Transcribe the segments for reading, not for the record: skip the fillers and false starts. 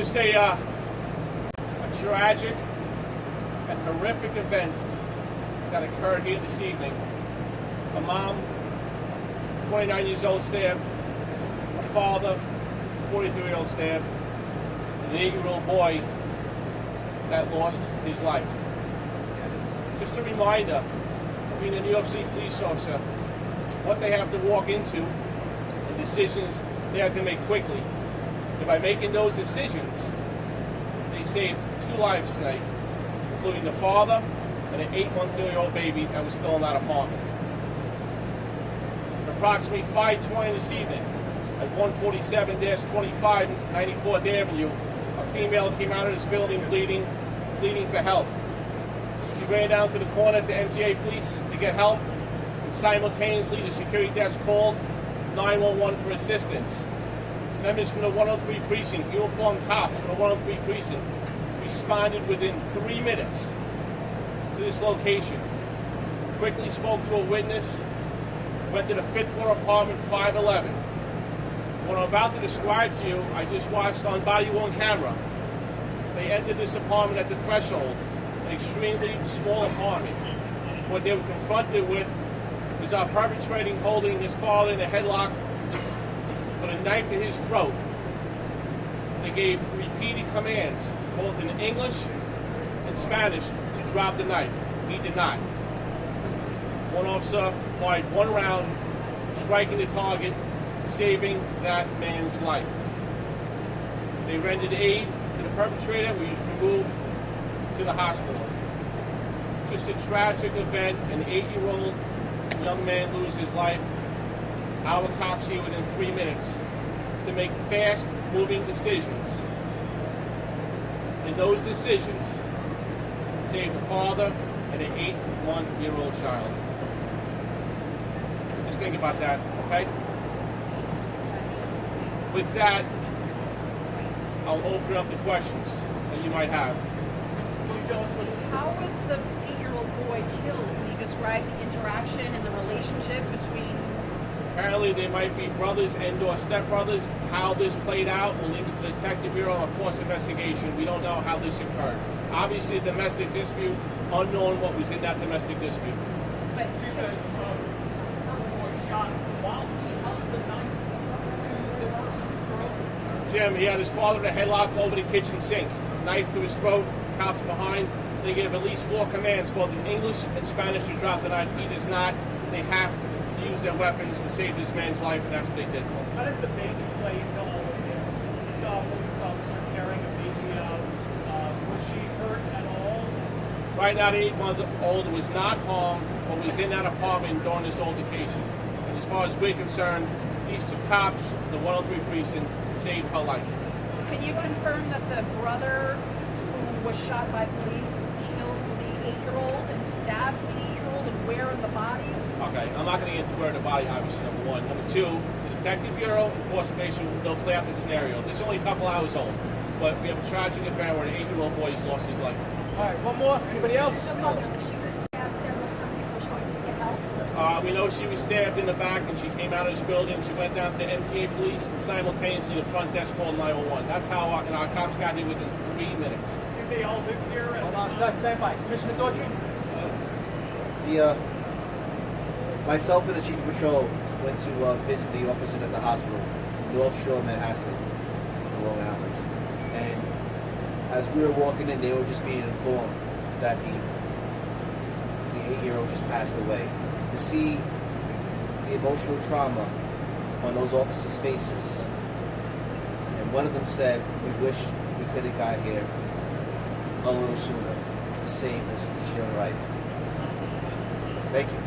Just a tragic and horrific event that occurred here this evening. A mom, 29 years old, stabbed. A father, 43-year-old, stabbed. And an 8-year-old boy that lost his life. Just a reminder, being a New York City police officer, what they have to walk into and decisions they have to make quickly. And by making those decisions, they saved 2 lives tonight, including the father and an 8-month-old baby that was still in that apartment. At approximately 5:20 this evening, at 147-25 94th Avenue, a female came out of this building bleeding for help. She ran down to the corner to MTA police to get help, and simultaneously the security desk called 911 for assistance. Members from the 103 precinct, uniformed cops from the 103 precinct, responded within 3 minutes to this location. Quickly spoke to a witness, went to the 5th floor apartment 511. What I'm about to describe to you, I just watched on body-worn camera. They entered this apartment at the threshold, an extremely small apartment. What they were confronted with was our perpetrator holding his father in a headlock with a knife to his throat. They gave repeated commands, both in English and Spanish, to drop the knife. He did not. One officer fired 1 round, striking the target, saving that man's life. They rendered aid to the perpetrator, who was removed to the hospital. Just a tragic event, an 8-year-old young man loses his life. Our cops here within 3 minutes to make fast-moving decisions. And those decisions saved a father and an 8-month-old child. Just think about that, okay? With that, I'll open up the questions that you might have. Can you tell us How was the 8-year-old boy killed? Can you describe the interaction and the relationship between... Apparently they might be brothers and or stepbrothers. How this played out, we'll leave it to the Detective Bureau of Force Investigation. We don't know how this occurred. Obviously a domestic dispute, unknown what was in that domestic dispute. But the person was shot while he held the knife to the person's throat? Jim, he had his father in a headlock over the kitchen sink. Knife to his throat, cops behind. They gave at least 4 commands, both in English and Spanish, to drop the knife. He does not. They have to use their weapons to save this man's life, and that's what they did. How does the baby play into all of this? We saw a police officer carrying a baby out. Was she hurt at all? Right now, the 8-month-old was not harmed, but was in that apartment during this altercation. And as far as we're concerned, these 2 cops, the 103 precinct, saved her life. can you confirm that the brother who was shot by police killed the 8-year-old and stabbed the 8-year-old, and where in the body? Okay, I'm not going to get into where the body, obviously, number 1. Number 2, the Detective Bureau and Force Investigation, they'll play out the scenario. This is only a couple hours old, but we have a tragic event where an 8-year-old boy has lost his life. All right, one more. Anybody else? The mother, she was stabbed several times before she went to get help. We know she was stabbed in the back and she came out of this building. She went down to MTA police and simultaneously the front desk called 911. That's how our cops got here within 3 minutes. Think they all live here? Hold on, stand by. Commissioner Daughtry? Myself and the Chief of Patrol went to visit the officers at the hospital, North Shore, Manhasset, in Long Island. And as we were walking in, they were just being informed that the 8-year-old just passed away. To see the emotional trauma on those officers' faces, and one of them said, "We wish we could have got here a little sooner to save this young life." Thank you.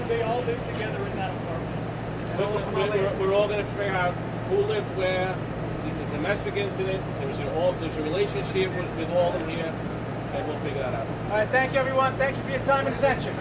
Do they all live together in that apartment? We're all going to figure out who lived where. It's a domestic incident. There's a relationship with all of them here, and we'll figure that out. All right, thank you, everyone. Thank you for your time and attention.